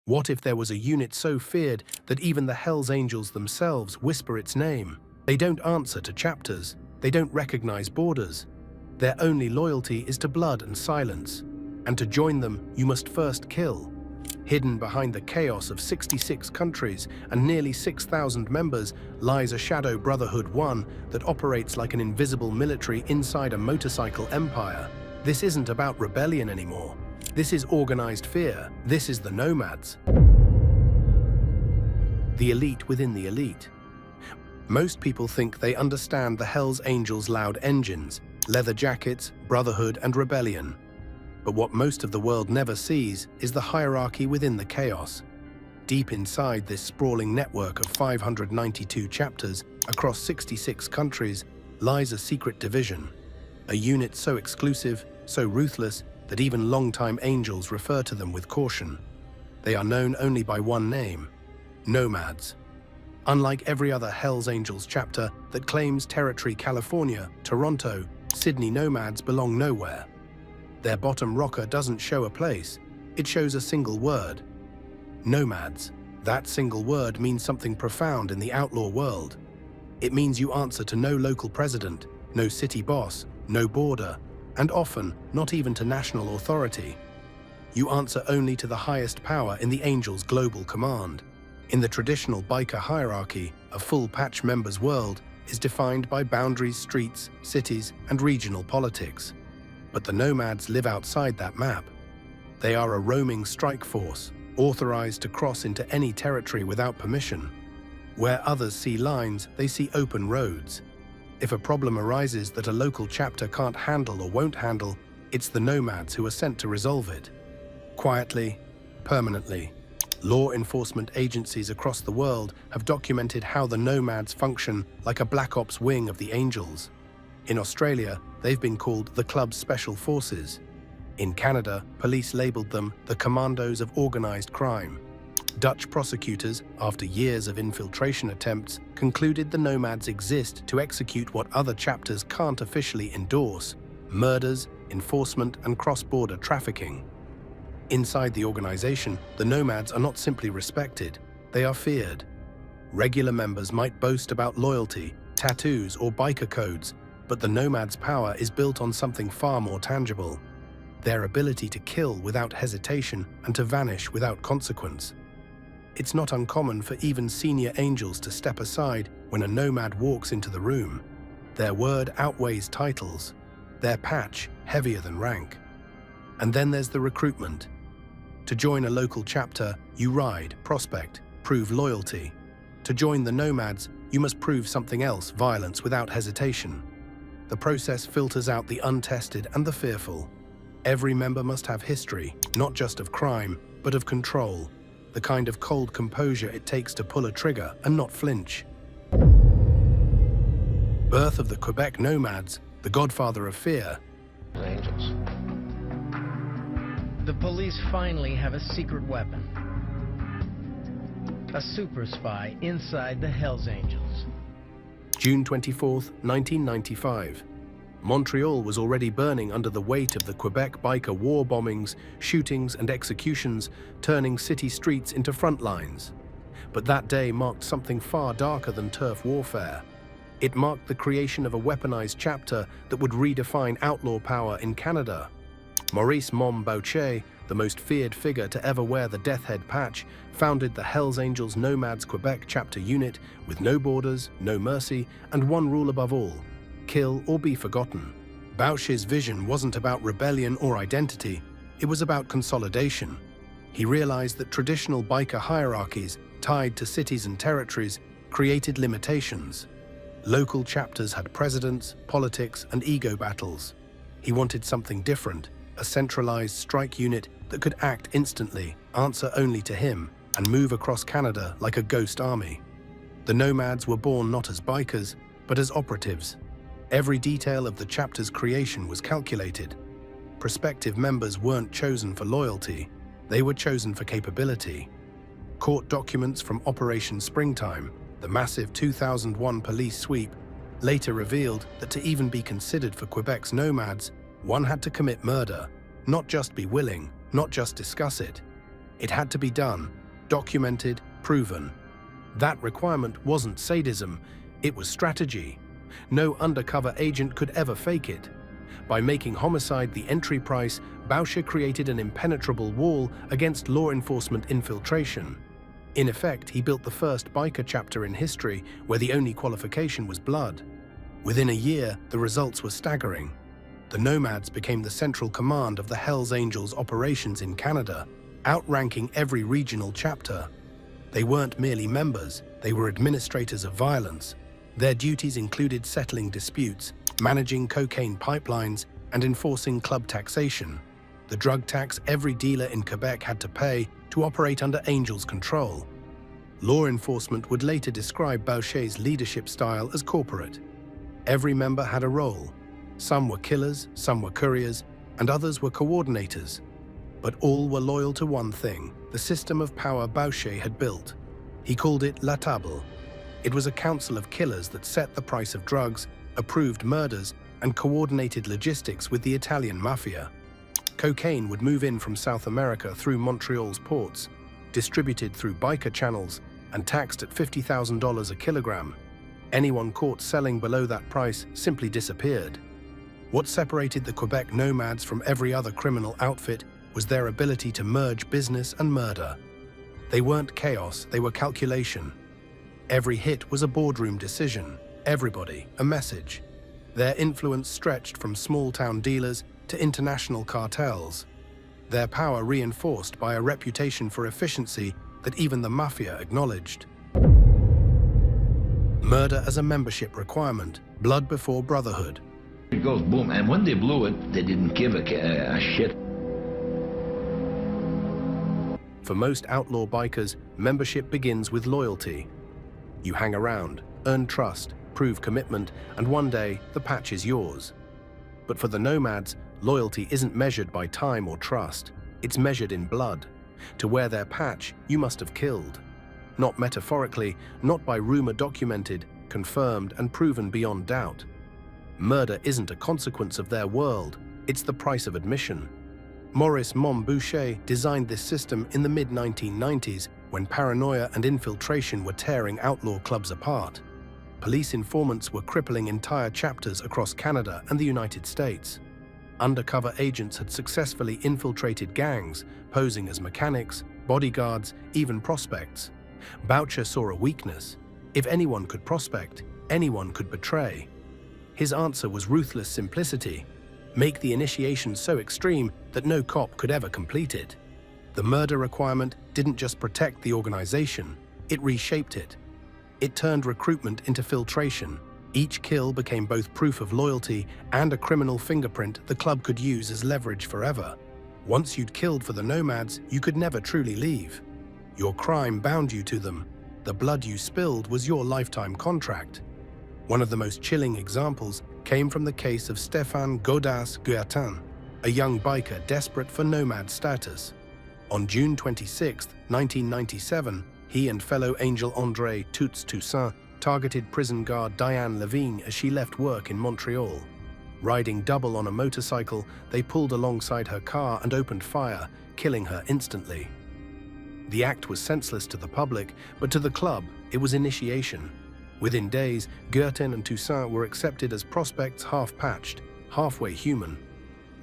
What if there was a unit so feared that even the Hells Angels themselves whisper its name? They don't answer to chapters. They don't recognize borders. Their only loyalty is to blood and silence. And to join them, you must first kill. Hidden behind the chaos of 66 countries and nearly 6,000 members lies a shadow brotherhood, one that operates like an invisible military inside a motorcycle empire. This isn't about rebellion anymore. This is organized fear. This is the Nomads. The elite within the elite. Most people think they understand the Hells Angels' loud engines, leather jackets, brotherhood, and rebellion. But what most of the world never sees is the hierarchy within the chaos. Deep inside this sprawling network of 592 chapters across 66 countries lies a secret division, a unit so exclusive, so ruthless, that even longtime angels refer to them with caution. They are known only by one name: Nomads. Unlike every other Hells Angels chapter that claims territory, California, Toronto, Sydney Nomads belong nowhere. Their bottom rocker doesn't show a place, it shows a single word: Nomads. That single word means something profound in the outlaw world. It means you answer to no local president, no city boss, no border, and often not even to national authority. You answer only to the highest power in the Angels' global command. In the traditional biker hierarchy, a full patch member's world is defined by boundaries, streets, cities, and regional politics. But the Nomads live outside that map. They are a roaming strike force, authorized to cross into any territory without permission. Where others see lines, they see open roads. If a problem arises that a local chapter can't handle or won't handle, it's the Nomads who are sent to resolve it. Quietly, permanently. Law enforcement agencies across the world have documented how the Nomads function like a Black Ops wing of the Angels. In Australia, they've been called the Club's Special Forces. In Canada, police labeled them the Commandos of Organized Crime. Dutch prosecutors, after years of infiltration attempts, concluded the Nomads exist to execute what other chapters can't officially endorse: murders, enforcement, and cross-border trafficking. Inside the organization, the Nomads are not simply respected, they are feared. Regular members might boast about loyalty, tattoos, or biker codes, but the Nomads' power is built on something far more tangible: their ability to kill without hesitation and to vanish without consequence. It's not uncommon for even senior Angels to step aside when a Nomad walks into the room. Their word outweighs titles, their patch heavier than rank. And then there's the recruitment. To join a local chapter, you ride, prospect, prove loyalty. To join the Nomads, you must prove something else: violence without hesitation. The process filters out the untested and the fearful. Every member must have history, not just of crime, but of control, the kind of cold composure it takes to pull a trigger and not flinch. Birth of the Quebec Nomads, the godfather of fear. Angels. The police finally have a secret weapon. A super spy inside the Hells Angels. June 24th, 1995. Montreal was already burning under the weight of the Quebec biker war bombings, shootings, and executions, turning city streets into front lines. But that day marked something far darker than turf warfare. It marked the creation of a weaponized chapter that would redefine outlaw power in Canada. Maurice "Mom" Boucher, the most feared figure to ever wear the Death Head patch, founded the Hells Angels Nomads Quebec chapter unit with no borders, no mercy, and one rule above all: kill or be forgotten. Boucher's vision wasn't about rebellion or identity, it was about consolidation. He realized that traditional biker hierarchies, tied to cities and territories, created limitations. Local chapters had presidents, politics, and ego battles. He wanted something different: a centralized strike unit that could act instantly, answer only to him, and move across Canada like a ghost army. The Nomads were born not as bikers, but as operatives. Every detail of the chapter's creation was calculated. Prospective members weren't chosen for loyalty, they were chosen for capability. Court documents from Operation Springtime, the massive 2001 police sweep, later revealed that to even be considered for Quebec's Nomads, one had to commit murder, not just be willing, not just discuss it. It had to be done, documented, proven. That requirement wasn't sadism, it was strategy. No undercover agent could ever fake it. By making homicide the entry price, Boucher created an impenetrable wall against law enforcement infiltration. In effect, he built the first biker chapter in history where the only qualification was blood. Within a year, the results were staggering. The Nomads became the central command of the Hells Angels operations in Canada, outranking every regional chapter. They weren't merely members, they were administrators of violence. Their duties included settling disputes, managing cocaine pipelines, and enforcing club taxation, the drug tax every dealer in Quebec had to pay to operate under Angels' control. Law enforcement would later describe Boucher's leadership style as corporate. Every member had a role. Some were killers, some were couriers, and others were coordinators. But all were loyal to one thing, the system of power Boucher had built. He called it La Table. It was a council of killers that set the price of drugs, approved murders, and coordinated logistics with the Italian mafia. Cocaine would move in from South America through Montreal's ports, distributed through biker channels, and taxed at $50,000 a kilogram. Anyone caught selling below that price simply disappeared. What separated the Quebec Nomads from every other criminal outfit was their ability to merge business and murder. They weren't chaos, they were calculation. Every hit was a boardroom decision, everybody a message. Their influence stretched from small-town dealers to international cartels. Their power reinforced by a reputation for efficiency that even the mafia acknowledged. Murder as a membership requirement, blood before brotherhood. It goes boom, and when they blew it, they didn't give a shit. For most outlaw bikers, membership begins with loyalty. You hang around, earn trust, prove commitment, and one day, the patch is yours. But for the Nomads, loyalty isn't measured by time or trust. It's measured in blood. To wear their patch, you must have killed. Not metaphorically, not by rumor documented, confirmed, and proven beyond doubt. Murder isn't a consequence of their world, it's the price of admission. Maurice Mom Boucher designed this system in the mid-1990s when paranoia and infiltration were tearing outlaw clubs apart. Police informants were crippling entire chapters across Canada and the United States. Undercover agents had successfully infiltrated gangs, posing as mechanics, bodyguards, even prospects. Boucher saw a weakness. If anyone could prospect, anyone could betray. His answer was ruthless simplicity. Make the initiation so extreme that no cop could ever complete it. The murder requirement didn't just protect the organization, it reshaped it. It turned recruitment into filtration. Each kill became both proof of loyalty and a criminal fingerprint the club could use as leverage forever. Once you'd killed for the Nomads, you could never truly leave. Your crime bound you to them. The blood you spilled was your lifetime contract. One of the most chilling examples came from the case of Stéphane Goddas-Guertin, a young biker desperate for Nomad status. On June 26, 1997, he and fellow Angel André Toots Toussaint targeted prison guard Diane Levine as she left work in Montreal. Riding double on a motorcycle, they pulled alongside her car and opened fire, killing her instantly. The act was senseless to the public, but to the club, it was initiation. Within days, Guertin and Toussaint were accepted as prospects half-patched, halfway human.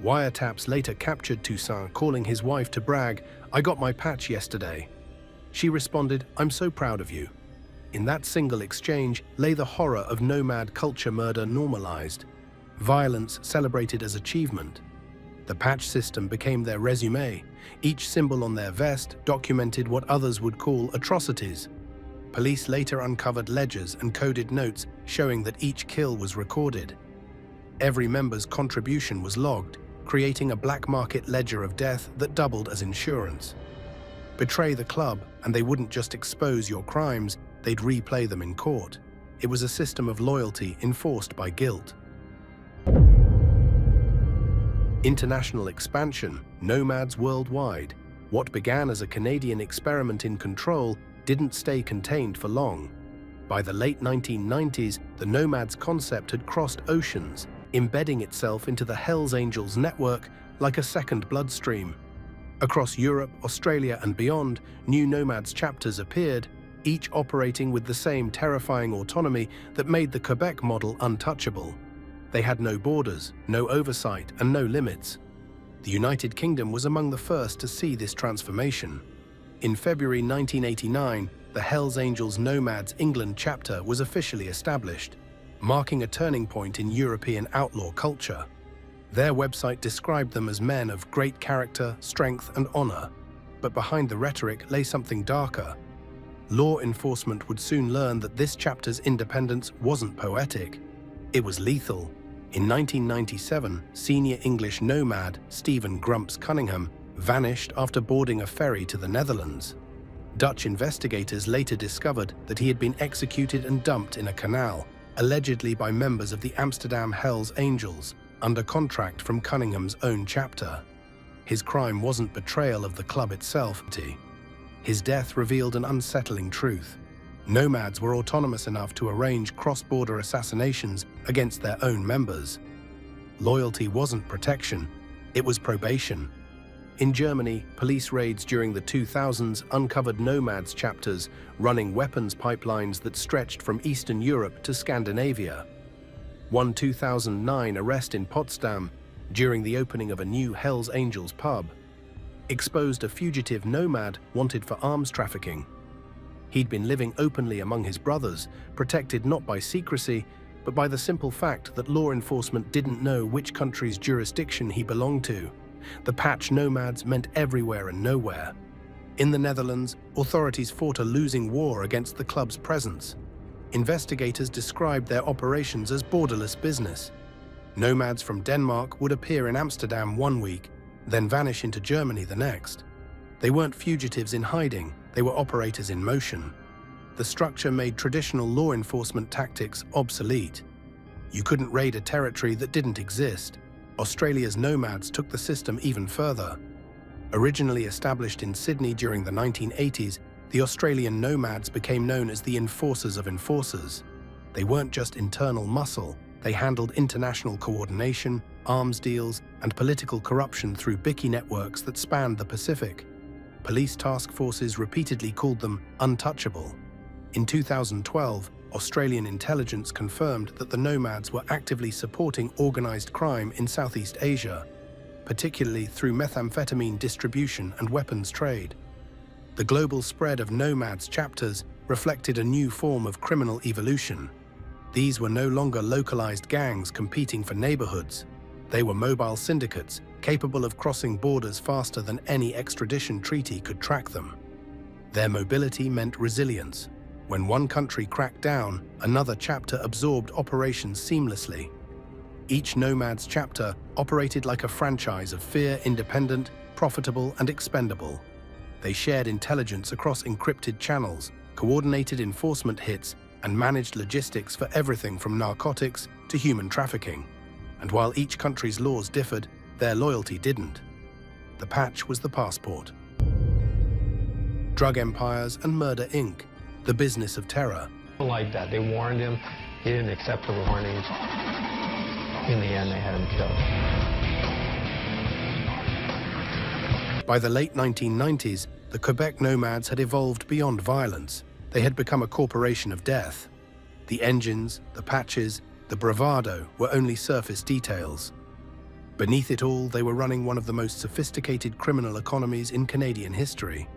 Wiretaps later captured Toussaint calling his wife to brag, "I got my patch yesterday." She responded, "I'm so proud of you." In that single exchange lay the horror of Nomad culture murder normalized. Violence celebrated as achievement. The patch system became their resume. Each symbol on their vest documented what others would call atrocities. Police later uncovered ledgers and coded notes showing that each kill was recorded. Every member's contribution was logged, creating a black market ledger of death that doubled as insurance. Betray the club, and they wouldn't just expose your crimes, they'd replay them in court. It was a system of loyalty enforced by guilt. International expansion, Nomads worldwide. What began as a Canadian experiment in control didn't stay contained for long. By the late 1990s, the Nomads concept had crossed oceans, embedding itself into the Hells Angels network like a second bloodstream. Across Europe, Australia, and beyond, new Nomads chapters appeared, each operating with the same terrifying autonomy that made the Quebec model untouchable. They had no borders, no oversight, and no limits. The United Kingdom was among the first to see this transformation. In February 1989, the Hells Angels Nomads England chapter was officially established, marking a turning point in European outlaw culture. Their website described them as men of great character, strength, and honor. But behind the rhetoric lay something darker. Law enforcement would soon learn that this chapter's independence wasn't poetic. It was lethal. In 1997, senior English nomad Stephen Grumps Cunningham vanished after boarding a ferry to the Netherlands. Dutch investigators later discovered that he had been executed and dumped in a canal, allegedly by members of the Amsterdam Hells Angels, under contract from Cunningham's own chapter. His crime wasn't betrayal of the club itself. His death revealed an unsettling truth. Nomads were autonomous enough to arrange cross-border assassinations against their own members. Loyalty wasn't protection, it was probation. In Germany, police raids during the 2000s uncovered Nomads chapters running weapons pipelines that stretched from Eastern Europe to Scandinavia. One 2009 arrest in Potsdam, during the opening of a new Hells Angels pub, exposed a fugitive nomad wanted for arms trafficking. He'd been living openly among his brothers, protected not by secrecy, but by the simple fact that law enforcement didn't know which country's jurisdiction he belonged to. The patch Nomads meant everywhere and nowhere. In the Netherlands, authorities fought a losing war against the club's presence. Investigators described their operations as borderless business. Nomads from Denmark would appear in Amsterdam one week, then vanish into Germany the next. They weren't fugitives in hiding, they were operators in motion. The structure made traditional law enforcement tactics obsolete. You couldn't raid a territory that didn't exist. Australia's Nomads took the system even further. Originally established in Sydney during the 1980s, the Australian Nomads became known as the enforcers of enforcers. They weren't just internal muscle, they handled international coordination, arms deals, and political corruption through Bicky networks that spanned the Pacific. Police task forces repeatedly called them untouchable. In 2012, Australian intelligence confirmed that the Nomads were actively supporting organized crime in Southeast Asia, particularly through methamphetamine distribution and weapons trade. The global spread of Nomads chapters reflected a new form of criminal evolution. These were no longer localized gangs competing for neighborhoods. They were mobile syndicates, capable of crossing borders faster than any extradition treaty could track them. Their mobility meant resilience. When one country cracked down, another chapter absorbed operations seamlessly. Each Nomads chapter operated like a franchise of fear, independent, profitable, and expendable. They shared intelligence across encrypted channels, coordinated enforcement hits, and managed logistics for everything from narcotics to human trafficking. And while each country's laws differed, their loyalty didn't. The patch was the passport. Drug empires and murder Inc., the business of terror. Like that, they warned him, he didn't accept the warnings. In the end, they had him killed. By the late 1990s, the Quebec Nomads had evolved beyond violence. They had become a corporation of death. The engines, the patches, the bravado were only surface details. Beneath it all, they were running one of the most sophisticated criminal economies in Canadian history.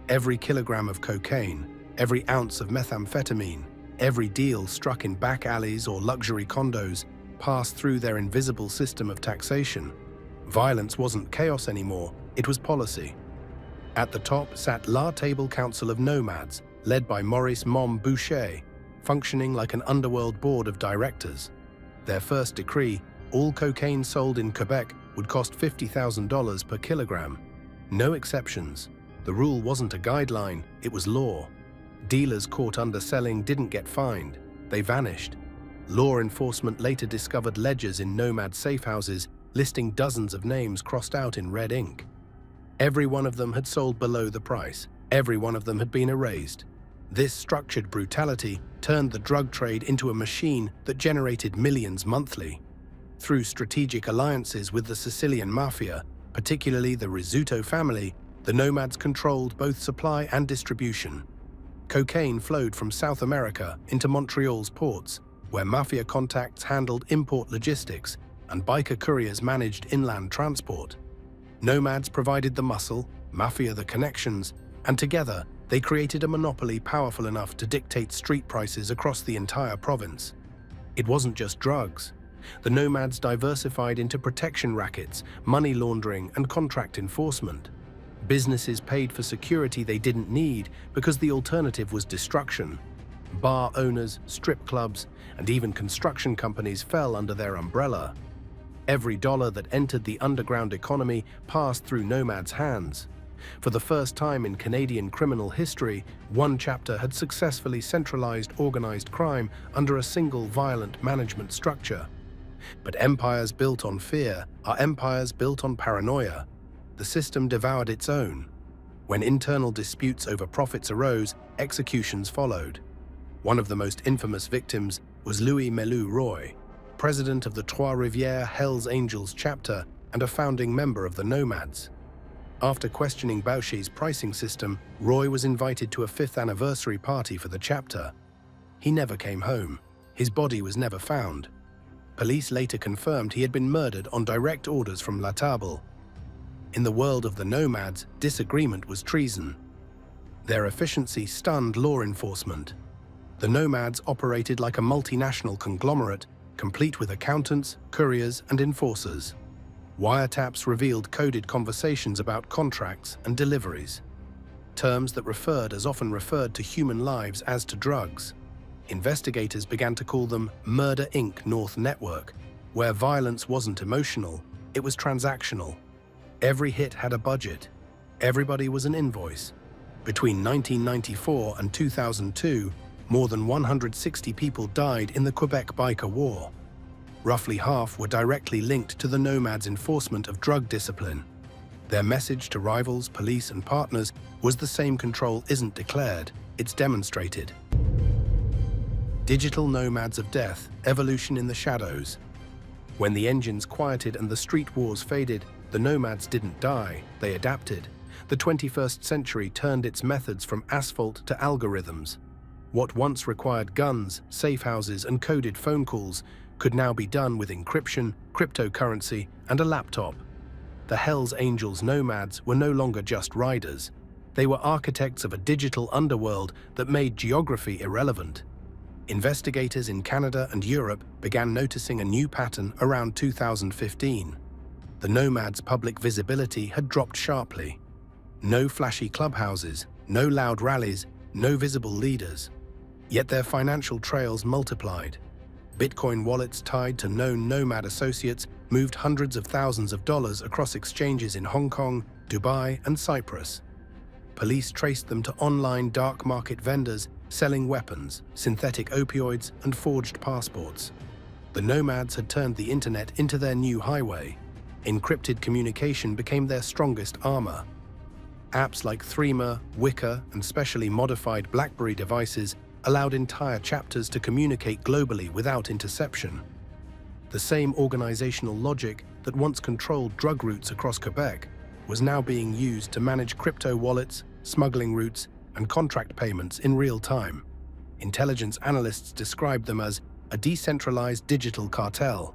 Every kilogram of cocaine, every ounce of methamphetamine, every deal struck in back alleys or luxury condos passed through their invisible system of taxation. Violence wasn't chaos anymore, it was policy. At the top sat La Table Council of Nomads, led by Maurice Mom Boucher, functioning like an underworld board of directors. Their first decree: all cocaine sold in Quebec would cost $50,000 per kilogram. No exceptions. The rule wasn't a guideline, it was law. Dealers caught underselling didn't get fined, they vanished. Law enforcement later discovered ledgers in Nomad safehouses listing dozens of names crossed out in red ink. Every one of them had sold below the price. Every one of them had been erased. This structured brutality turned the drug trade into a machine that generated millions monthly. Through strategic alliances with the Sicilian mafia, Particularly the Rizzuto family, the Nomads controlled both supply and distribution. Cocaine flowed from South America into Montreal's ports, where mafia contacts handled import logistics and biker couriers managed inland transport. Nomads provided the muscle, mafia the connections, and together they created a monopoly powerful enough to dictate street prices across the entire province. It wasn't just drugs. The Nomads diversified into protection rackets, money laundering, and contract enforcement. Businesses paid for security they didn't need because the alternative was destruction. Bar owners, strip clubs, and even construction companies fell under their umbrella. Every dollar that entered the underground economy passed through Nomads' hands. For the first time in Canadian criminal history, one chapter had successfully centralized organized crime under a single violent management structure. But empires built on fear are empires built on paranoia. The system devoured its own. When internal disputes over profits arose, executions followed. One of the most infamous victims was Louis Melu Roy, president of the Trois-Rivières Hells Angels chapter and a founding member of the Nomads. After questioning Boucher's pricing system, Roy was invited to a 5th anniversary party for the chapter. He never came home. His body was never found. Police later confirmed he had been murdered on direct orders from La Table. In the world of the Nomads, disagreement was treason. Their efficiency stunned law enforcement. The Nomads operated like a multinational conglomerate, complete with accountants, couriers, and enforcers. Wiretaps revealed coded conversations about contracts and deliveries, terms that referred as often referred to human lives as to drugs. Investigators began to call them Murder Inc. North Network, where violence wasn't emotional, it was transactional. Every hit had a budget. Everybody was an invoice. Between 1994 and 2002, more than 160 people died in the Quebec Biker War. Roughly half were directly linked to the Nomads' enforcement of drug discipline. Their message to rivals, police, and partners was the same: control isn't declared, it's demonstrated. Digital Nomads of Death, evolution in the shadows. When the engines quieted and the street wars faded, the Nomads didn't die, they adapted. The 21st century turned its methods from asphalt to algorithms. What once required guns, safe houses, and coded phone calls could now be done with encryption, cryptocurrency, and a laptop. The Hells Angels Nomads were no longer just riders. They were architects of a digital underworld that made geography irrelevant. Investigators in Canada and Europe began noticing a new pattern around 2015. The Nomads' public visibility had dropped sharply. No flashy clubhouses, no loud rallies, no visible leaders. Yet their financial trails multiplied. Bitcoin wallets tied to known Nomad associates moved hundreds of thousands of dollars across exchanges in Hong Kong, Dubai, and Cyprus. Police traced them to online dark market vendors selling weapons, synthetic opioids, and forged passports. The Nomads had turned the internet into their new highway. Encrypted communication became their strongest armor. Apps like Threema, Wicker, and specially modified BlackBerry devices allowed entire chapters to communicate globally without interception. The same organizational logic that once controlled drug routes across Quebec was now being used to manage crypto wallets, smuggling routes, and contract payments in real time. Intelligence analysts described them as a decentralized digital cartel.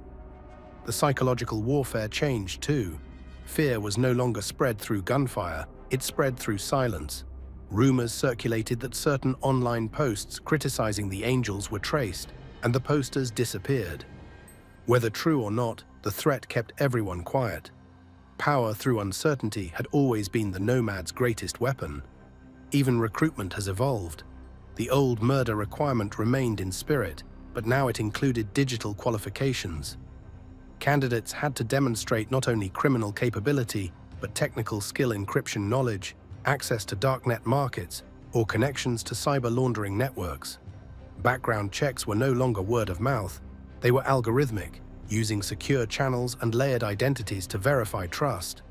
The psychological warfare changed too. Fear was no longer spread through gunfire, it spread through silence. Rumors circulated that certain online posts criticizing the Angels were traced, and the posters disappeared. Whether true or not, the threat kept everyone quiet. Power through uncertainty had always been the Nomads' greatest weapon. Even recruitment has evolved. The old murder requirement remained in spirit, but now it included digital qualifications. Candidates had to demonstrate not only criminal capability, but technical skill, encryption knowledge, access to darknet markets, or connections to cyber laundering networks. Background checks were no longer word of mouth. They were algorithmic, using secure channels and layered identities to verify trust.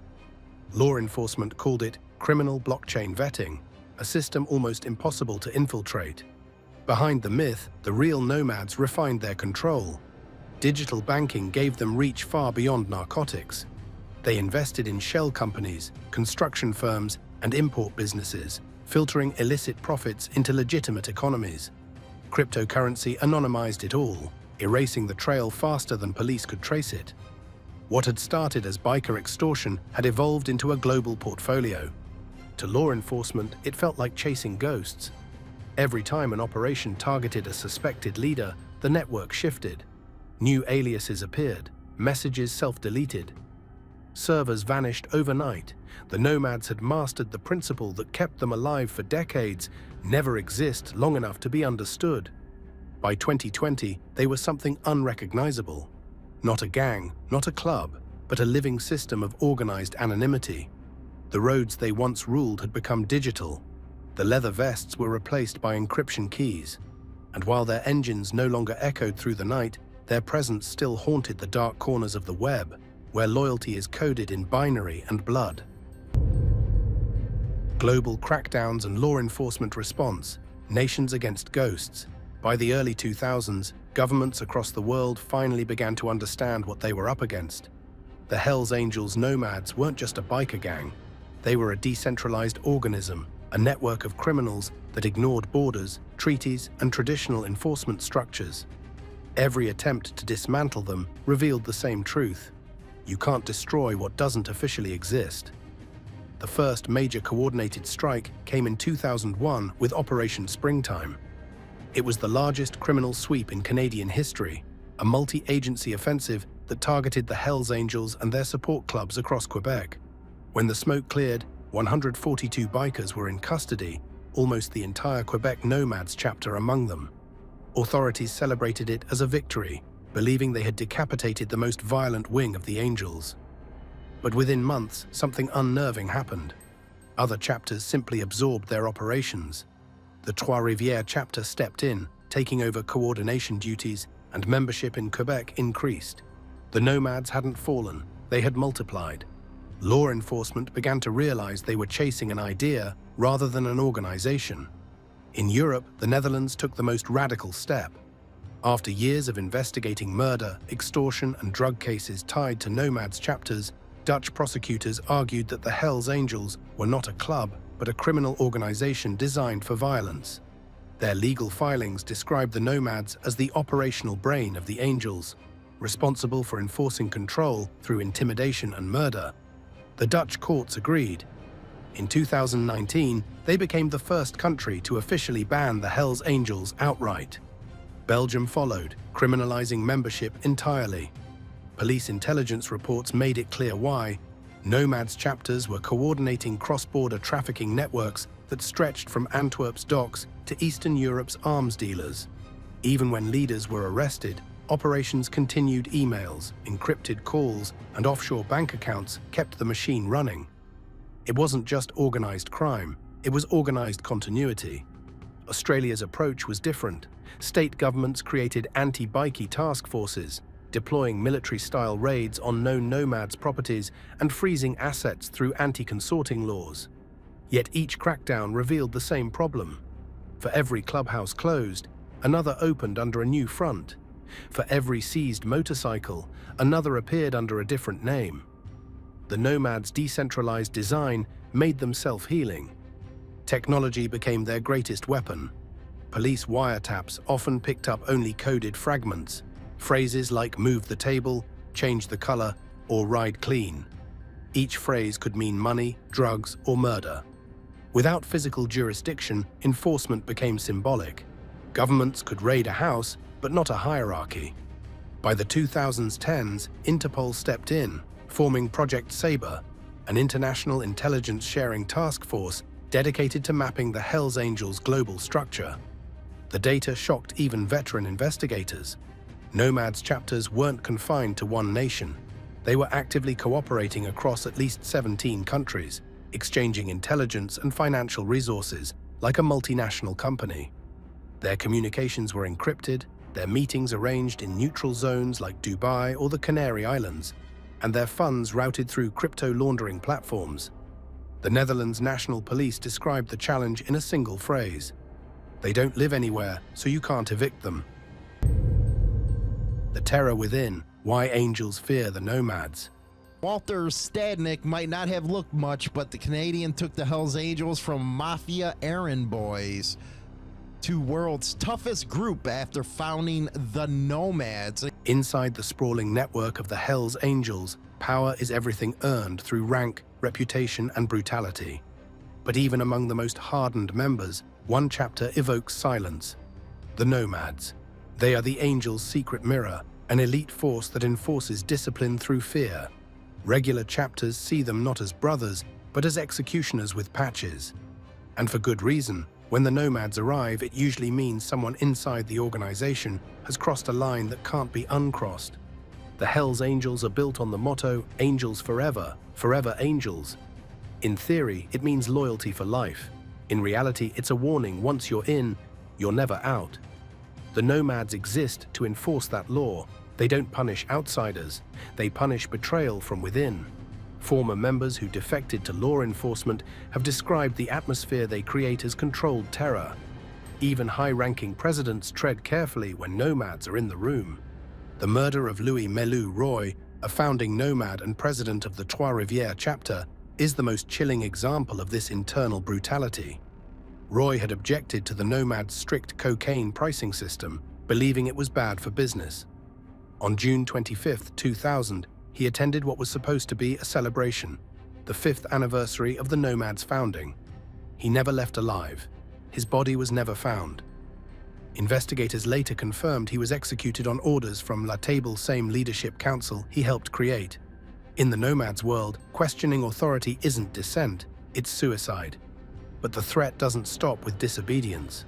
Law enforcement called it criminal blockchain vetting, a system almost impossible to infiltrate. Behind the myth, the real Nomads refined their control. Digital banking gave them reach far beyond narcotics. They invested in shell companies, construction firms, and import businesses, filtering illicit profits into legitimate economies. Cryptocurrency anonymized it all, erasing the trail faster than police could trace it. What had started as biker extortion had evolved into a global portfolio. To law enforcement, it felt like chasing ghosts. Every time an operation targeted a suspected leader, the network shifted. New aliases appeared, messages self-deleted. Servers vanished overnight. The Nomads had mastered the principle that kept them alive for decades, never exist long enough to be understood. By 2020, they were something unrecognizable. Not a gang, not a club, but a living system of organized anonymity. The roads they once ruled had become digital. The leather vests were replaced by encryption keys. And while their engines no longer echoed through the night, their presence still haunted the dark corners of the web, where loyalty is coded in binary and blood. Global crackdowns and law enforcement response, nations against ghosts. By the early 2000s, governments across the world finally began to understand what they were up against. The Hells Angels Nomads weren't just a biker gang. They were a decentralized organism, a network of criminals that ignored borders, treaties, and traditional enforcement structures. Every attempt to dismantle them revealed the same truth. You can't destroy what doesn't officially exist. The first major coordinated strike came in 2001 with Operation Springtime. It was the largest criminal sweep in Canadian history, a multi-agency offensive that targeted the Hells Angels and their support clubs across Quebec. When the smoke cleared, 142 bikers were in custody, almost the entire Quebec Nomads chapter among them. Authorities celebrated it as a victory, believing they had decapitated the most violent wing of the Angels. But within months, something unnerving happened. Other chapters simply absorbed their operations. The Trois-Rivières chapter stepped in, taking over coordination duties, and membership in Quebec increased. The Nomads hadn't fallen, they had multiplied. Law enforcement began to realize they were chasing an idea rather than an organization. In Europe, the Netherlands took the most radical step. After years of investigating murder, extortion, and drug cases tied to Nomads chapters, Dutch prosecutors argued that the Hells Angels were not a club, but a criminal organization designed for violence. Their legal filings described the Nomads as the operational brain of the Angels, responsible for enforcing control through intimidation and murder. The Dutch courts agreed. In 2019, they became the first country to officially ban the Hells Angels outright. Belgium followed, criminalizing membership entirely. Police intelligence reports made it clear why. Nomads chapters were coordinating cross-border trafficking networks that stretched from Antwerp's docks to Eastern Europe's arms dealers. Even when leaders were arrested, operations continued. Emails, encrypted calls, and offshore bank accounts kept the machine running. It wasn't just organized crime, it was organized continuity. Australia's approach was different. State governments created anti-bikie task forces, deploying military-style raids on known Nomads properties and freezing assets through anti-consorting laws. Yet each crackdown revealed the same problem. For every clubhouse closed, another opened under a new front. For every seized motorcycle, another appeared under a different name. The Nomads' decentralized design made them self-healing. Technology became their greatest weapon. Police wiretaps often picked up only coded fragments, phrases like "move the table," "change the color," or "ride clean." Each phrase could mean money, drugs, or murder. Without physical jurisdiction, enforcement became symbolic. Governments could raid a house, but not a hierarchy. By the 2010s, Interpol stepped in, forming Project Sabre, an international intelligence-sharing task force dedicated to mapping the Hells Angels' global structure. The data shocked even veteran investigators. Nomads chapters weren't confined to one nation. They were actively cooperating across at least 17 countries, exchanging intelligence and financial resources like a multinational company. Their communications were encrypted, their meetings arranged in neutral zones like Dubai or the Canary Islands, and their funds routed through crypto laundering platforms. The Netherlands National Police described the challenge in a single phrase: "They don't live anywhere, so you can't evict them." The terror within, why Angels fear the Nomads. Walter Stadnick might not have looked much, but the Canadian took the Hells Angels from mafia errand boys to world's toughest group after founding the Nomads. Inside the sprawling network of the Hells Angels, power is everything earned through rank, reputation, and brutality. But even among the most hardened members, one chapter evokes silence. The Nomads. They are the Angels' secret mirror, an elite force that enforces discipline through fear. Regular chapters see them not as brothers, but as executioners with patches. And for good reason. When the Nomads arrive, it usually means someone inside the organization has crossed a line that can't be uncrossed. The Hells Angels are built on the motto, Angels Forever, Forever Angels. In theory, it means loyalty for life. In reality, it's a warning: once you're in, you're never out. The Nomads exist to enforce that law. They don't punish outsiders, they punish betrayal from within. Former members who defected to law enforcement have described the atmosphere they create as controlled terror. Even high-ranking presidents tread carefully when Nomads are in the room. The murder of Louis Melu Roy, a founding Nomad and president of the Trois-Rivières chapter, is the most chilling example of this internal brutality. Roy had objected to the Nomads' strict cocaine pricing system, believing it was bad for business. On June 25, 2000, he attended what was supposed to be a celebration, the 5th anniversary of the Nomads' founding. He never left alive. His body was never found. Investigators later confirmed he was executed on orders from La Table Same leadership council he helped create. In the Nomads world, questioning authority isn't dissent, it's suicide. But the threat doesn't stop with disobedience.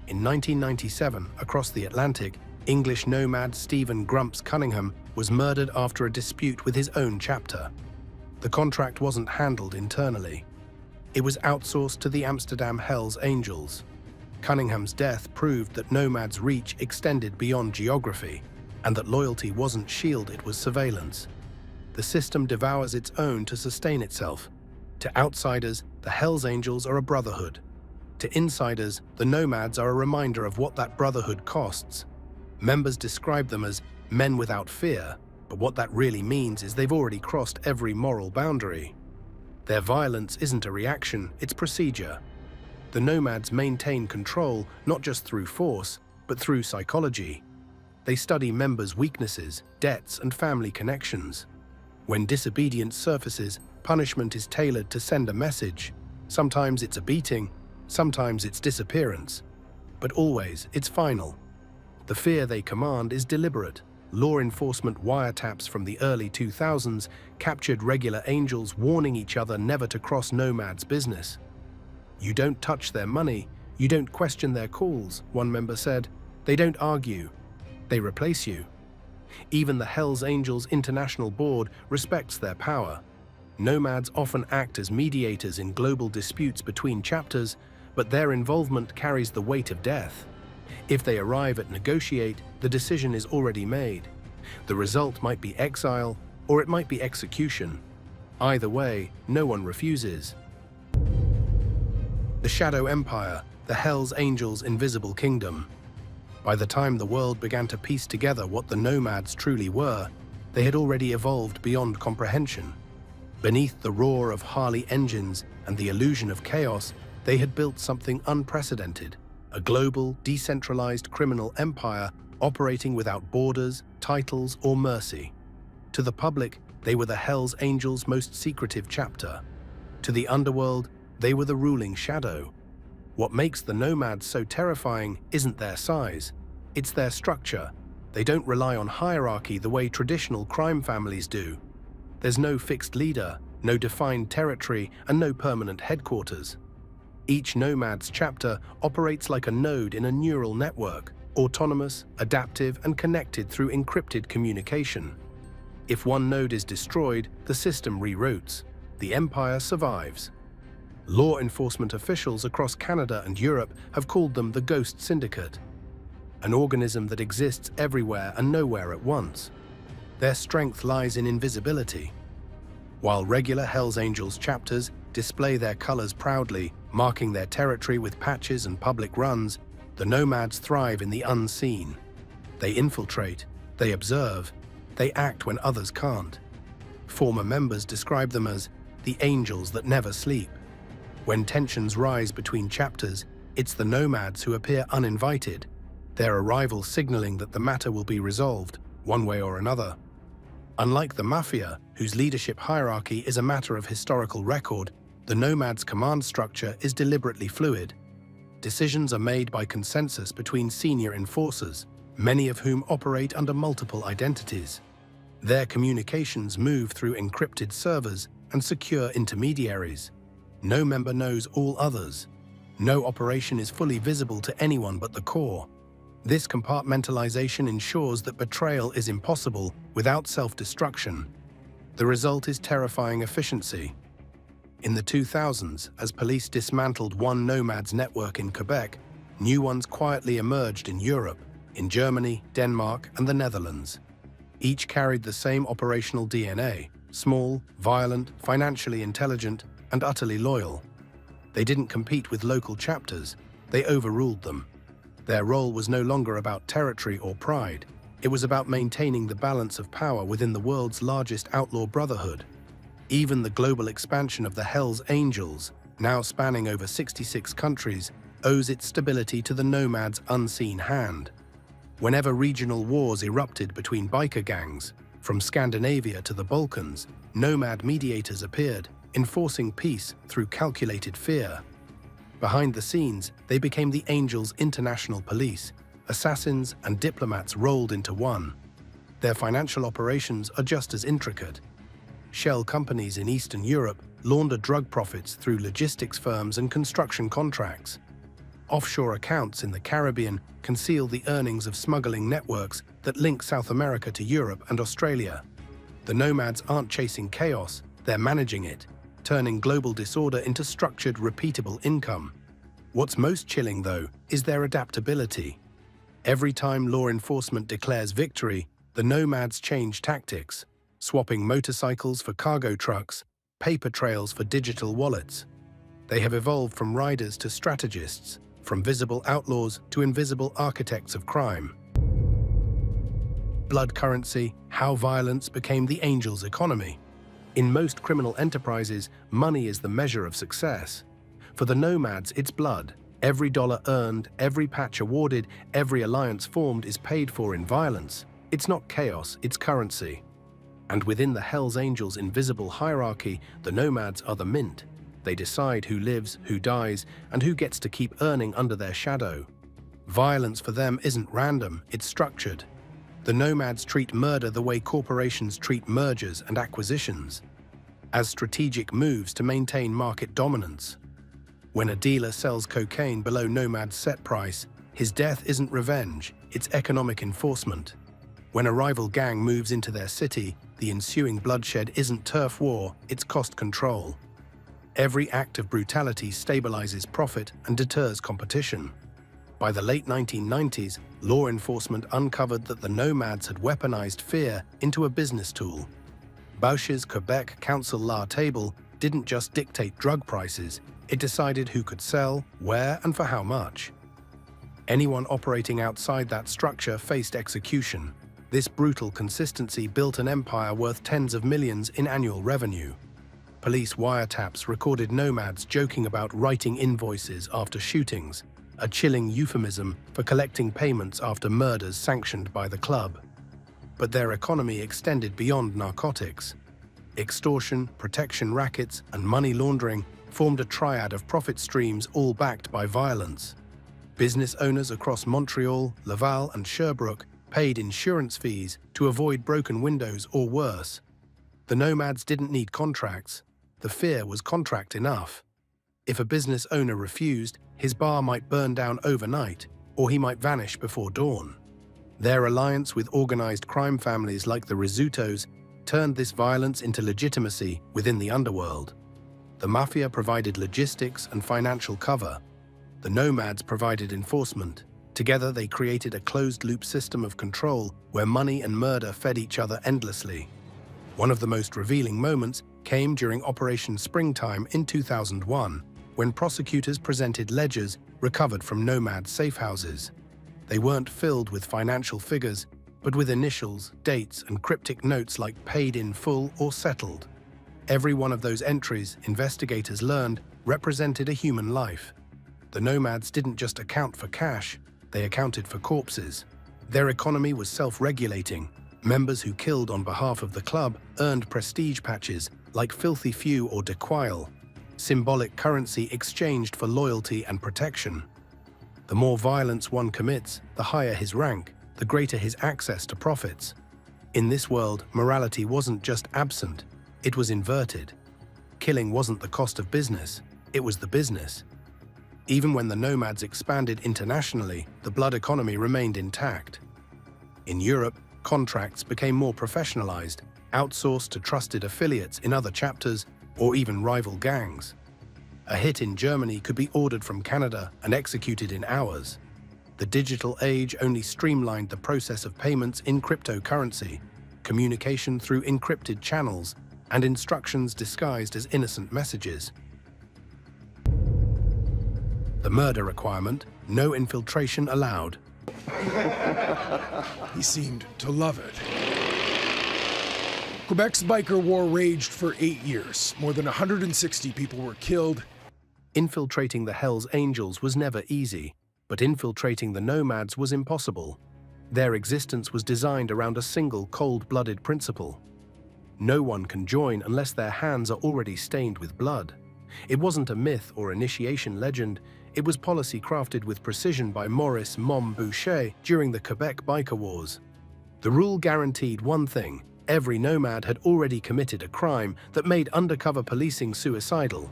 In 1997, across the Atlantic, English nomad Stephen Grumps Cunningham was murdered after a dispute with his own chapter. The contract wasn't handled internally. It was outsourced to the Amsterdam Hells Angels. Cunningham's death proved that Nomads' reach extended beyond geography, and that loyalty wasn't shield, it was surveillance. The system devours its own to sustain itself. To outsiders, the Hells Angels are a brotherhood. To insiders, the Nomads are a reminder of what that brotherhood costs. Members describe them as men without fear, but what that really means is they've already crossed every moral boundary. Their violence isn't a reaction, it's procedure. The Nomads maintain control not just through force, but through psychology. They study members' weaknesses, debts, and family connections. When disobedience surfaces, punishment is tailored to send a message. Sometimes it's a beating, sometimes it's disappearance, but always it's final. The fear they command is deliberate. Law enforcement wiretaps from the early 2000s captured regular Angels warning each other never to cross Nomads' business. You don't touch their money, you don't question their calls, one member said. They don't argue, they replace you. Even the Hells Angels International Board respects their power. Nomads often act as mediators in global disputes between chapters, but their involvement carries the weight of death. If they arrive at negotiate, the decision is already made. The result might be exile, or it might be execution. Either way, no one refuses. The Shadow Empire, the Hells Angels' invisible kingdom. By the time the world began to piece together what the Nomads truly were, they had already evolved beyond comprehension. Beneath the roar of Harley engines and the illusion of chaos, they had built something unprecedented. A global, decentralized criminal empire operating without borders, titles, or mercy. To the public, they were the Hells Angels' most secretive chapter. To the underworld, they were the ruling shadow. What makes the Nomads so terrifying isn't their size, it's their structure. They don't rely on hierarchy the way traditional crime families do. There's no fixed leader, no defined territory, and no permanent headquarters. Each Nomads chapter operates like a node in a neural network, autonomous, adaptive, and connected through encrypted communication. If one node is destroyed, the system reroutes. The empire survives. Law enforcement officials across Canada and Europe have called them the Ghost Syndicate, an organism that exists everywhere and nowhere at once. Their strength lies in invisibility. While regular Hells Angels chapters display their colors proudly, marking their territory with patches and public runs, the Nomads thrive in the unseen. They infiltrate, they observe, they act when others can't. Former members describe them as the angels that never sleep. When tensions rise between chapters, it's the nomads who appear uninvited, their arrival signaling that the matter will be resolved, one way or another. Unlike the mafia, whose leadership hierarchy is a matter of historical record, the nomads' command structure is deliberately fluid. Decisions are made by consensus between senior enforcers, many of whom operate under multiple identities. Their communications move through encrypted servers and secure intermediaries. No member knows all others. No operation is fully visible to anyone but the core. This compartmentalization ensures that betrayal is impossible without self-destruction. The result is terrifying efficiency. In the 2000s, as police dismantled one Nomads network in Quebec, new ones quietly emerged in Europe, in Germany, Denmark, and the Netherlands. Each carried the same operational DNA: small, violent, financially intelligent, and utterly loyal. They didn't compete with local chapters, they overruled them. Their role was no longer about territory or pride. It was about maintaining the balance of power within the world's largest outlaw brotherhood. Even the global expansion of the Hells Angels, now spanning over 66 countries, owes its stability to the Nomads' unseen hand. Whenever regional wars erupted between biker gangs, from Scandinavia to the Balkans, Nomad mediators appeared, enforcing peace through calculated fear. Behind the scenes, they became the Angels' international police. Assassins and diplomats rolled into one. Their financial operations are just as intricate. Shell companies in Eastern Europe launder drug profits through logistics firms and construction contracts. Offshore accounts in the Caribbean conceal the earnings of smuggling networks that link South America to Europe and Australia. The Nomads aren't chasing chaos, they're managing it, turning global disorder into structured, repeatable income. What's most chilling, though, is their adaptability. Every time law enforcement declares victory, the Nomads change tactics, swapping motorcycles for cargo trucks, paper trails for digital wallets. They have evolved from riders to strategists, from visible outlaws to invisible architects of crime. Blood currency, how violence became the Angels' economy. In most criminal enterprises, money is the measure of success. For the Nomads, it's blood. Every dollar earned, every patch awarded, every alliance formed is paid for in violence. It's not chaos, it's currency. And within the Hells Angels' invisible hierarchy, the Nomads are the mint. They decide who lives, who dies, and who gets to keep earning under their shadow. Violence for them isn't random, it's structured. The Nomads treat murder the way corporations treat mergers and acquisitions, as strategic moves to maintain market dominance. When a dealer sells cocaine below Nomad's set price, his death isn't revenge, it's economic enforcement. When a rival gang moves into their city, the ensuing bloodshed isn't turf war, it's cost control. Every act of brutality stabilizes profit and deters competition. By the late 1990s, law enforcement uncovered that the Nomads had weaponized fear into a business tool. Boucher's Quebec Council Law table didn't just dictate drug prices, it decided who could sell, where, and for how much. Anyone operating outside that structure faced execution. This brutal consistency built an empire worth tens of millions in annual revenue. Police wiretaps recorded Nomads joking about writing invoices after shootings, a chilling euphemism for collecting payments after murders sanctioned by the club. But their economy extended beyond narcotics. Extortion, protection rackets, and money laundering formed a triad of profit streams, all backed by violence. Business owners across Montreal, Laval, and Sherbrooke paid insurance fees to avoid broken windows or worse. The Nomads didn't need contracts. The fear was contract enough. If a business owner refused, his bar might burn down overnight, or he might vanish before dawn. Their alliance with organized crime families like the Rizzutos turned this violence into legitimacy within the underworld. The mafia provided logistics and financial cover. The Nomads provided enforcement. Together they created a closed-loop system of control where money and murder fed each other endlessly. One of the most revealing moments came during Operation Springtime in 2001, when prosecutors presented ledgers recovered from Nomad safe houses. They weren't filled with financial figures, but with initials, dates, and cryptic notes like paid in full or settled. Every one of those entries, investigators learned, represented a human life. The Nomads didn't just account for cash, they accounted for corpses. Their economy was self-regulating. Members who killed on behalf of the club earned prestige patches like Filthy Few or Dequile, symbolic currency exchanged for loyalty and protection. The more violence one commits, the higher his rank, the greater his access to profits. In this world, morality wasn't just absent, it was inverted. Killing wasn't the cost of business, it was the business. Even when the Nomads expanded internationally, the blood economy remained intact. In Europe, contracts became more professionalized, outsourced to trusted affiliates in other chapters, or even rival gangs. A hit in Germany could be ordered from Canada and executed in hours. The digital age only streamlined the process of payments in cryptocurrency, communication through encrypted channels, and instructions disguised as innocent messages. The murder requirement, no infiltration allowed. He seemed to love it. Quebec's biker war raged for 8 years. More than 160 people were killed. Infiltrating the Hells Angels was never easy, but infiltrating the Nomads was impossible. Their existence was designed around a single cold-blooded principle. No one can join unless their hands are already stained with blood. It wasn't a myth or initiation legend, it was policy crafted with precision by Maurice "Mom" Boucher during the Quebec biker wars. The rule guaranteed one thing: every nomad had already committed a crime that made undercover policing suicidal.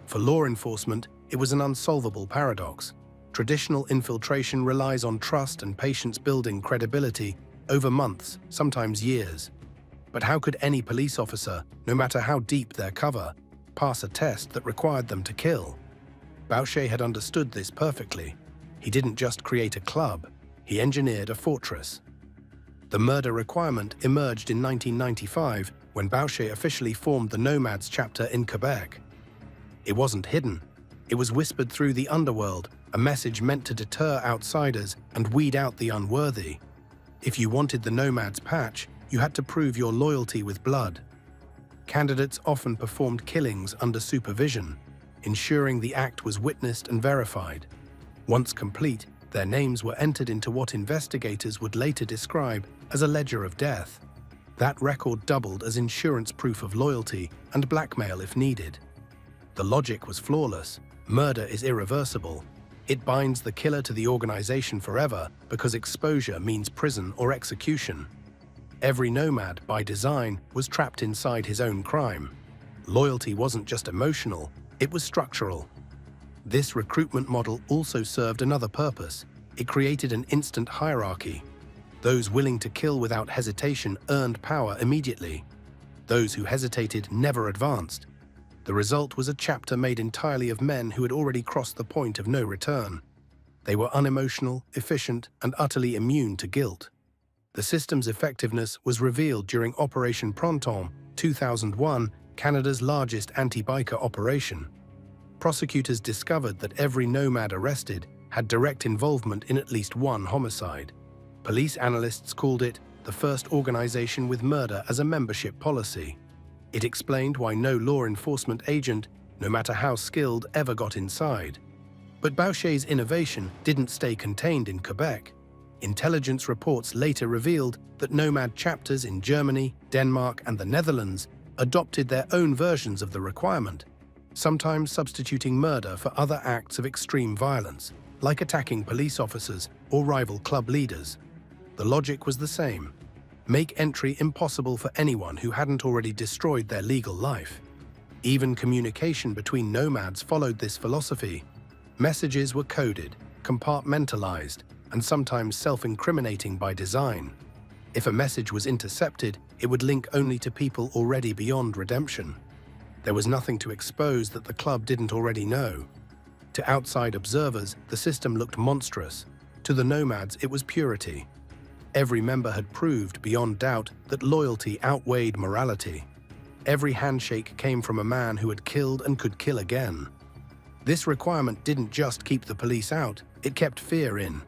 For law enforcement, it was an unsolvable paradox. Traditional infiltration relies on trust and patience building credibility over months, sometimes years. But how could any police officer, no matter how deep their cover, pass a test that required them to kill? Boucher had understood this perfectly. He didn't just create a club, he engineered a fortress. The murder requirement emerged in 1995 when Boucher officially formed the Nomads chapter in Quebec. It wasn't hidden. It was whispered through the underworld, a message meant to deter outsiders and weed out the unworthy. If you wanted the Nomads patch, you had to prove your loyalty with blood. Candidates often performed killings under supervision, ensuring the act was witnessed and verified. Once complete, their names were entered into what investigators would later describe as a ledger of death. That record doubled as insurance proof of loyalty and blackmail if needed. The logic was flawless. Murder is irreversible. It binds the killer to the organization forever because exposure means prison or execution. Every nomad, by design, was trapped inside his own crime. Loyalty wasn't just emotional, it was structural. This recruitment model also served another purpose. It created an instant hierarchy. Those willing to kill without hesitation earned power immediately. Those who hesitated never advanced. The result was a chapter made entirely of men who had already crossed the point of no return. They were unemotional, efficient, and utterly immune to guilt. The system's effectiveness was revealed during Operation Printemps 2001, Canada's largest anti-biker operation. Prosecutors discovered that every nomad arrested had direct involvement in at least one homicide. Police analysts called it the first organization with murder as a membership policy. It explained why no law enforcement agent, no matter how skilled, ever got inside. But Boucher's innovation didn't stay contained in Quebec. Intelligence reports later revealed that nomad chapters in Germany, Denmark, and the Netherlands adopted their own versions of the requirement, sometimes substituting murder for other acts of extreme violence, like attacking police officers or rival club leaders. The logic was the same: make entry impossible for anyone who hadn't already destroyed their legal life. Even communication between nomads followed this philosophy. Messages were coded, compartmentalized, and sometimes self-incriminating by design. If a message was intercepted, it would link only to people already beyond redemption. There was nothing to expose that the club didn't already know. To outside observers, the system looked monstrous. To the nomads, it was purity. Every member had proved beyond doubt that loyalty outweighed morality. Every handshake came from a man who had killed and could kill again. This requirement didn't just keep the police out, it kept fear in.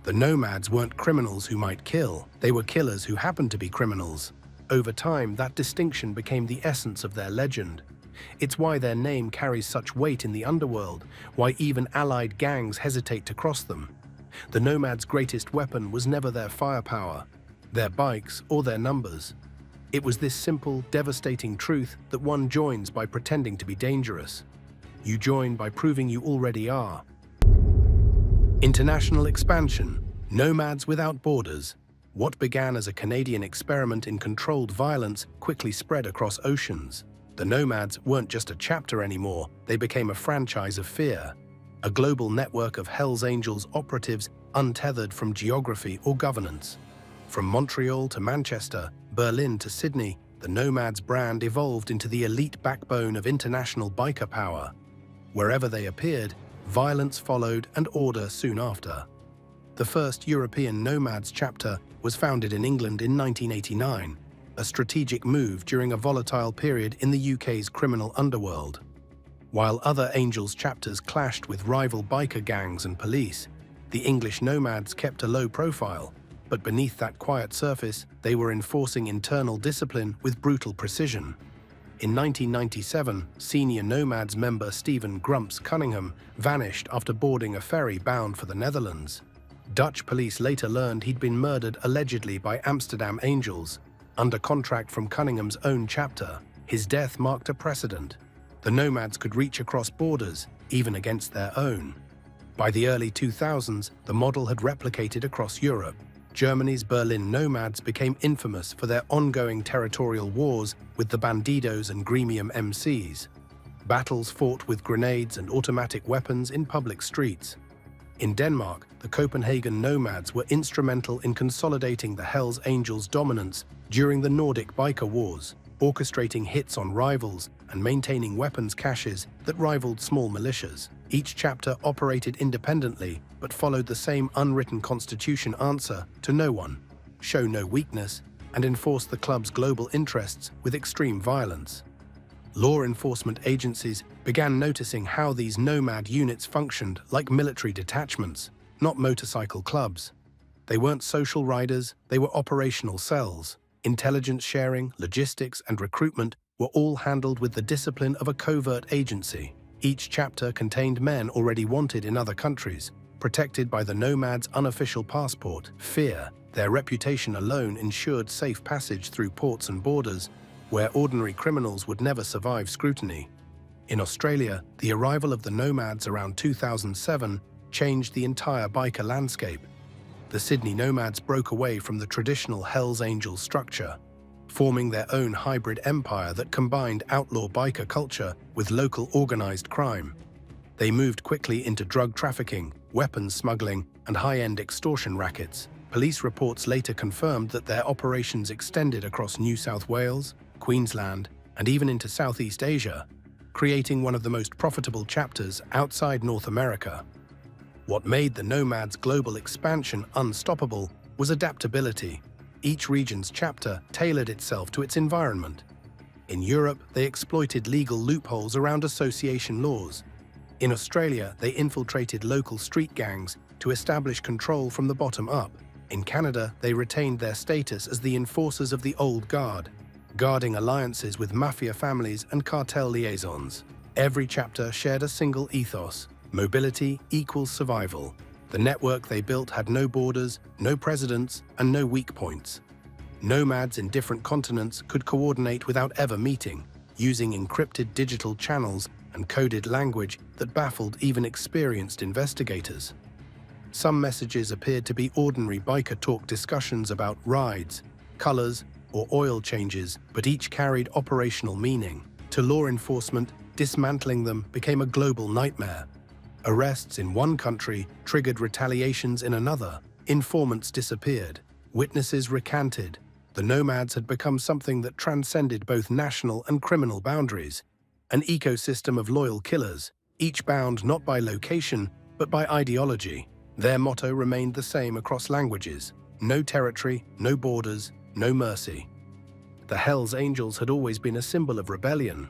The Nomads weren't criminals who might kill, they were killers who happened to be criminals. Over time, that distinction became the essence of their legend. It's why their name carries such weight in the underworld, why even allied gangs hesitate to cross them. The Nomads' greatest weapon was never their firepower, their bikes, or their numbers. It was this simple, devastating truth that one joins by pretending to be dangerous. You join by proving you already are. International expansion, Nomads without borders. What began as a Canadian experiment in controlled violence quickly spread across oceans. The Nomads weren't just a chapter anymore, they became a franchise of fear. A global network of Hell's Angels operatives untethered from geography or governance. From Montreal to Manchester, Berlin to Sydney, the Nomads brand evolved into the elite backbone of international biker power. Wherever they appeared, violence followed and order soon after. The first European Nomads chapter was founded in England in 1989, a strategic move during a volatile period in the UK's criminal underworld. While other Angels chapters clashed with rival biker gangs and police, the English Nomads kept a low profile, but beneath that quiet surface, they were enforcing internal discipline with brutal precision. In 1997, senior Nomads member Stephen "Grumps" Cunningham vanished after boarding a ferry bound for the Netherlands. Dutch police later learned he'd been murdered allegedly by Amsterdam Angels. Under contract from Cunningham's own chapter, his death marked a precedent. The Nomads could reach across borders, even against their own. By the early 2000s, the model had replicated across Europe. Germany's Berlin Nomads became infamous for their ongoing territorial wars with the Bandidos and Gremium MCs. Battles fought with grenades and automatic weapons in public streets. In Denmark, the Copenhagen Nomads were instrumental in consolidating the Hells Angels' dominance during the Nordic biker wars, orchestrating hits on rivals and maintaining weapons caches that rivaled small militias. Each chapter operated independently, but followed the same unwritten constitution answer to no one: show no weakness, and enforce the club's global interests with extreme violence. Law enforcement agencies began noticing how these Nomad units functioned like military detachments, not motorcycle clubs. They weren't social riders, they were operational cells. Intelligence sharing, logistics, and recruitment were all handled with the discipline of a covert agency. Each chapter contained men already wanted in other countries, protected by the Nomads' unofficial passport, fear. Their reputation alone ensured safe passage through ports and borders, where ordinary criminals would never survive scrutiny. In Australia, the arrival of the Nomads around 2007 changed the entire biker landscape. The Sydney Nomads broke away from the traditional Hells Angels structure, forming their own hybrid empire that combined outlaw biker culture with local organized crime. They moved quickly into drug trafficking, weapons smuggling, and high-end extortion rackets. Police reports later confirmed that their operations extended across New South Wales, Queensland, and even into Southeast Asia, creating one of the most profitable chapters outside North America. What made the Nomads' global expansion unstoppable was adaptability. Each region's chapter tailored itself to its environment. In Europe, they exploited legal loopholes around association laws. In Australia, they infiltrated local street gangs to establish control from the bottom up. In Canada, they retained their status as the enforcers of the old guard, guarding alliances with mafia families and cartel liaisons. Every chapter shared a single ethos: mobility equals survival. The network they built had no borders, no presidents, and no weak points. Nomads in different continents could coordinate without ever meeting, using encrypted digital channels and coded language that baffled even experienced investigators. Some messages appeared to be ordinary biker talk discussions about rides, colors, or oil changes, but each carried operational meaning. To law enforcement, dismantling them became a global nightmare. Arrests in one country triggered retaliations in another. Informants disappeared. Witnesses recanted. The Nomads had become something that transcended both national and criminal boundaries. An ecosystem of loyal killers, each bound not by location, but by ideology. Their motto remained the same across languages: no territory, no borders, no mercy. The Hells Angels had always been a symbol of rebellion.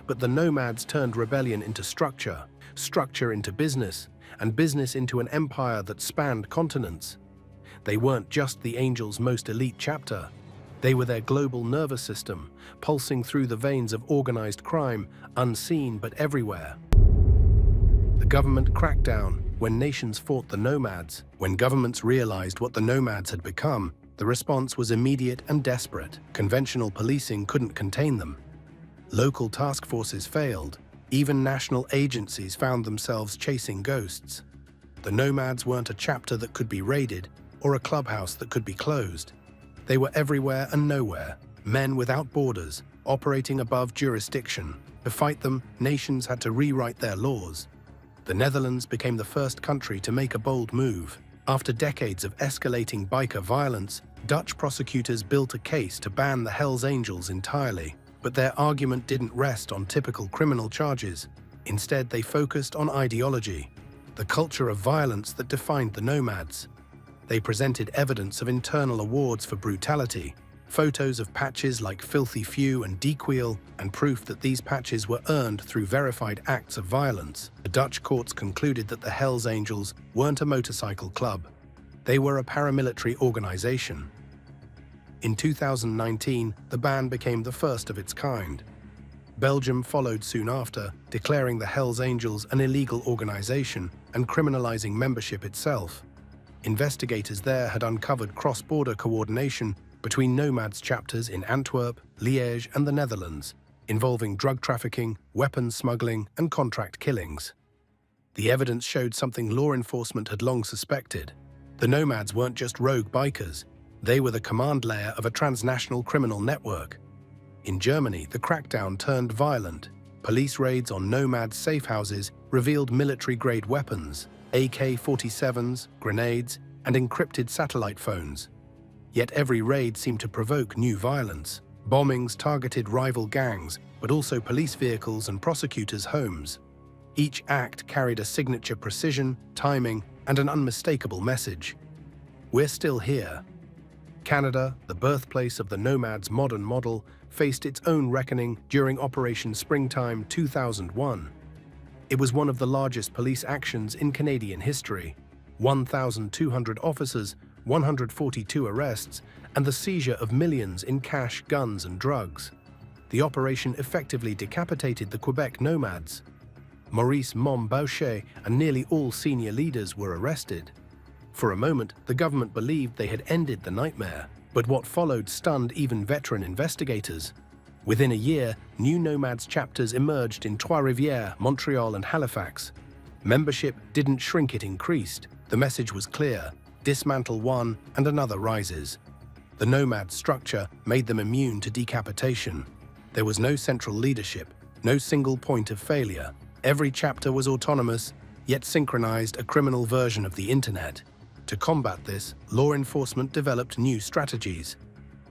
But the Nomads turned rebellion into structure, structure into business, and business into an empire that spanned continents. They weren't just the Angels' most elite chapter. They were their global nervous system, pulsing through the veins of organized crime, unseen but everywhere. The government cracked down when nations fought the Nomads. When governments realized what the Nomads had become, the response was immediate and desperate. Conventional policing couldn't contain them. Local task forces failed. Even national agencies found themselves chasing ghosts. The Nomads weren't a chapter that could be raided or a clubhouse that could be closed. They were everywhere and nowhere, men without borders, operating above jurisdiction. To fight them, nations had to rewrite their laws. The Netherlands became the first country to make a bold move. After decades of escalating biker violence, Dutch prosecutors built a case to ban the Hells Angels entirely. But their argument didn't rest on typical criminal charges. Instead, they focused on ideology, the culture of violence that defined the Nomads. They presented evidence of internal awards for brutality, photos of patches like Filthy Few and Dequeel, and proof that these patches were earned through verified acts of violence. The Dutch courts concluded that the Hells Angels weren't a motorcycle club. They were a paramilitary organization. In 2019, the ban became the first of its kind. Belgium followed soon after, declaring the Hells Angels an illegal organization and criminalizing membership itself. Investigators there had uncovered cross-border coordination between Nomads chapters in Antwerp, Liège, and the Netherlands, involving drug trafficking, weapons smuggling, and contract killings. The evidence showed something law enforcement had long suspected. The Nomads weren't just rogue bikers. They were the command layer of a transnational criminal network. In Germany, the crackdown turned violent. Police raids on Nomads' safe houses revealed military-grade weapons, AK-47s, grenades, and encrypted satellite phones. Yet every raid seemed to provoke new violence. Bombings targeted rival gangs, but also police vehicles and prosecutors' homes. Each act carried a signature precision, timing, and an unmistakable message. We're still here. Canada, the birthplace of the Nomads' modern model, faced its own reckoning during Operation Springtime 2001. It was one of the largest police actions in Canadian history. 1,200 officers, 142 arrests, and the seizure of millions in cash, guns, and drugs. The operation effectively decapitated the Quebec Nomads. Maurice Mom Boucher and nearly all senior leaders were arrested. For a moment, the government believed they had ended the nightmare, but what followed stunned even veteran investigators. Within a year, new Nomads chapters emerged in Trois-Rivières, Montreal, and Halifax. Membership didn't shrink, it increased. The message was clear: dismantle one and another rises. The Nomad structure made them immune to decapitation. There was no central leadership, no single point of failure. Every chapter was autonomous, yet synchronized a criminal version of the internet. To combat this, law enforcement developed new strategies.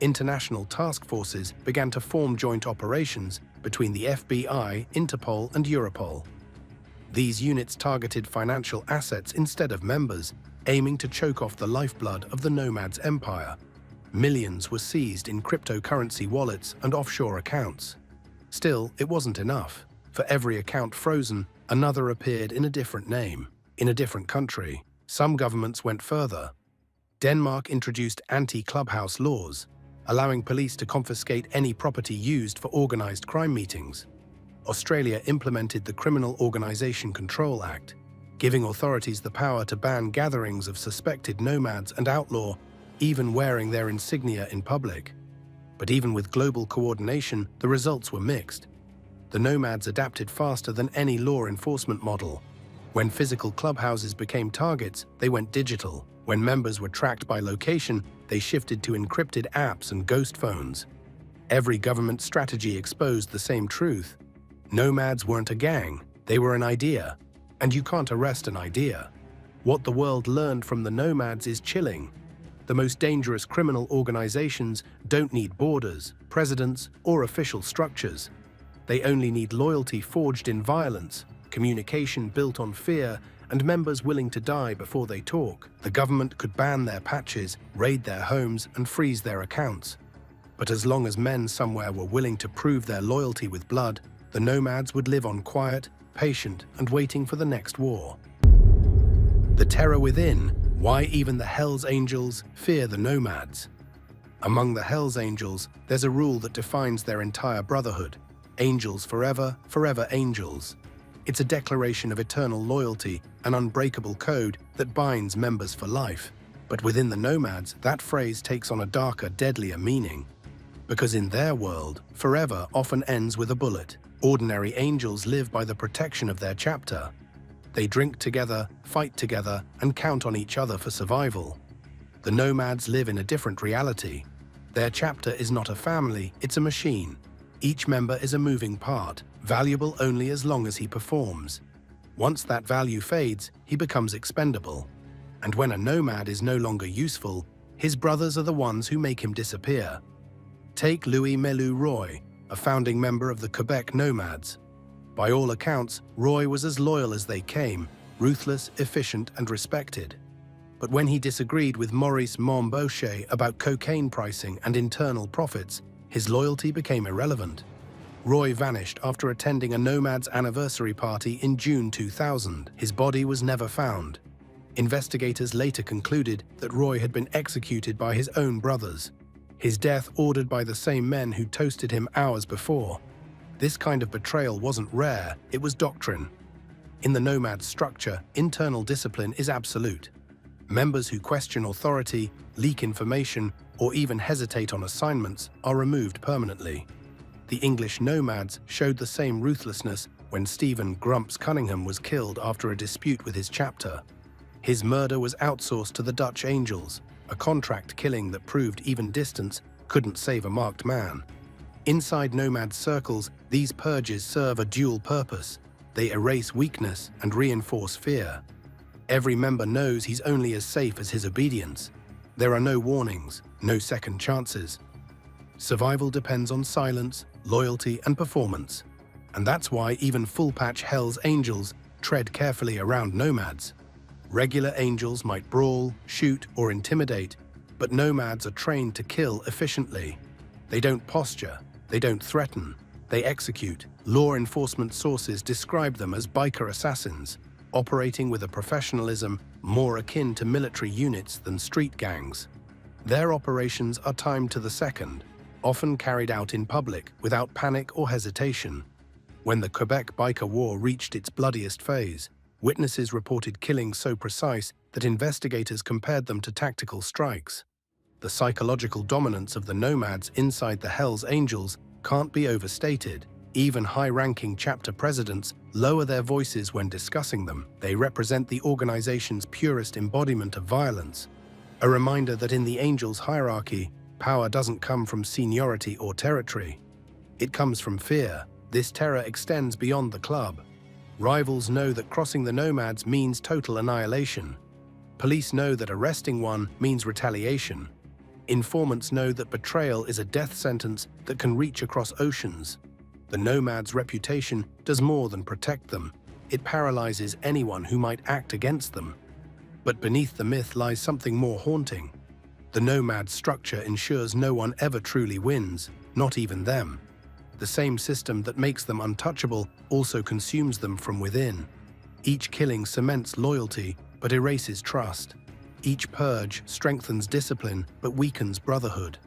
International task forces began to form joint operations between the FBI, Interpol, and Europol. These units targeted financial assets instead of members, aiming to choke off the lifeblood of the Nomads' empire. Millions were seized in cryptocurrency wallets and offshore accounts. Still, it wasn't enough. For every account frozen, another appeared in a different name, in a different country. Some governments went further. Denmark introduced anti-clubhouse laws, allowing police to confiscate any property used for organized crime meetings. Australia implemented the Criminal Organisation Control Act, giving authorities the power to ban gatherings of suspected nomads and outlaw, even wearing their insignia in public. But even with global coordination, the results were mixed. The Nomads adapted faster than any law enforcement model. When physical clubhouses became targets, they went digital. When members were tracked by location, they shifted to encrypted apps and ghost phones. Every government strategy exposed the same truth. Nomads weren't a gang, they were an idea. And you can't arrest an idea. What the world learned from the Nomads is chilling. The most dangerous criminal organizations don't need borders, presidents, or official structures. They only need loyalty forged in violence, communication built on fear, and members willing to die before they talk. The government could ban their patches, raid their homes, and freeze their accounts. But as long as men somewhere were willing to prove their loyalty with blood, the Nomads would live on quiet, patient, and waiting for the next war. The terror within, why even the Hells Angels fear the Nomads. Among the Hells Angels, there's a rule that defines their entire brotherhood. Angels forever, forever angels. It's a declaration of eternal loyalty, an unbreakable code that binds members for life. But within the Nomads, that phrase takes on a darker, deadlier meaning. Because in their world, forever often ends with a bullet. Ordinary angels live by the protection of their chapter. They drink together, fight together, and count on each other for survival. The Nomads live in a different reality. Their chapter is not a family, it's a machine. Each member is a moving part, valuable only as long as he performs. Once that value fades, he becomes expendable. And when a Nomad is no longer useful, his brothers are the ones who make him disappear. Take Louis Melu Roy, a founding member of the Quebec Nomads. By all accounts, Roy was as loyal as they came, ruthless, efficient, and respected. But when he disagreed with Maurice Montbochet about cocaine pricing and internal profits, his loyalty became irrelevant. Roy vanished after attending a Nomad's anniversary party in June 2000. His body was never found. Investigators later concluded that Roy had been executed by his own brothers. His death ordered by the same men who toasted him hours before. This kind of betrayal wasn't rare, it was doctrine. In the Nomad structure, internal discipline is absolute. Members who question authority, leak information, or even hesitate on assignments are removed permanently. The English Nomads showed the same ruthlessness when Stephen Grumps Cunningham was killed after a dispute with his chapter. His murder was outsourced to the Dutch Angels, a contract killing that proved even distance couldn't save a marked man. Inside Nomad circles, these purges serve a dual purpose. They erase weakness and reinforce fear. Every member knows he's only as safe as his obedience. There are no warnings, no second chances. Survival depends on silence, loyalty, and performance. And that's why even full-patch Hells Angels tread carefully around Nomads. Regular Angels might brawl, shoot, or intimidate, but Nomads are trained to kill efficiently. They don't posture, they don't threaten, they execute. Law enforcement sources describe them as biker assassins, operating with a professionalism more akin to military units than street gangs. Their operations are timed to the second, often carried out in public without panic or hesitation. When the Quebec biker war reached its bloodiest phase, witnesses reported killings so precise that investigators compared them to tactical strikes. The psychological dominance of the Nomads inside the Hells Angels can't be overstated. Even high-ranking chapter presidents lower their voices when discussing them. They represent the organization's purest embodiment of violence. A reminder that in the Angels' hierarchy, power doesn't come from seniority or territory. It comes from fear. This terror extends beyond the club. Rivals know that crossing the Nomads means total annihilation. Police know that arresting one means retaliation. Informants know that betrayal is a death sentence that can reach across oceans. The Nomads' reputation does more than protect them. It paralyzes anyone who might act against them. But beneath the myth lies something more haunting. The Nomad structure ensures no one ever truly wins, not even them. The same system that makes them untouchable also consumes them from within. Each killing cements loyalty, but erases trust. Each purge strengthens discipline, but weakens brotherhood.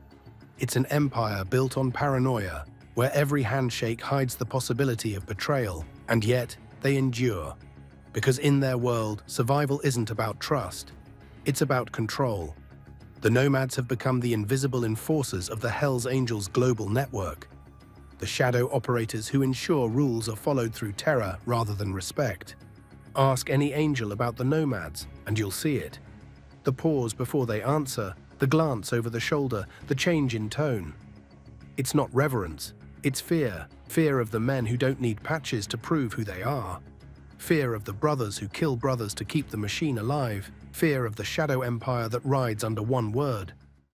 It's an empire built on paranoia, where every handshake hides the possibility of betrayal, and yet they endure. Because in their world, survival isn't about trust, it's about control. The Nomads have become the invisible enforcers of the Hells Angels global network, the shadow operators who ensure rules are followed through terror rather than respect. Ask any angel about the Nomads, and you'll see it. The pause before they answer, the glance over the shoulder, the change in tone. It's not reverence, it's fear. Fear of the men who don't need patches to prove who they are. Fear of the brothers who kill brothers to keep the machine alive. Fear of the shadow empire that rides under one word.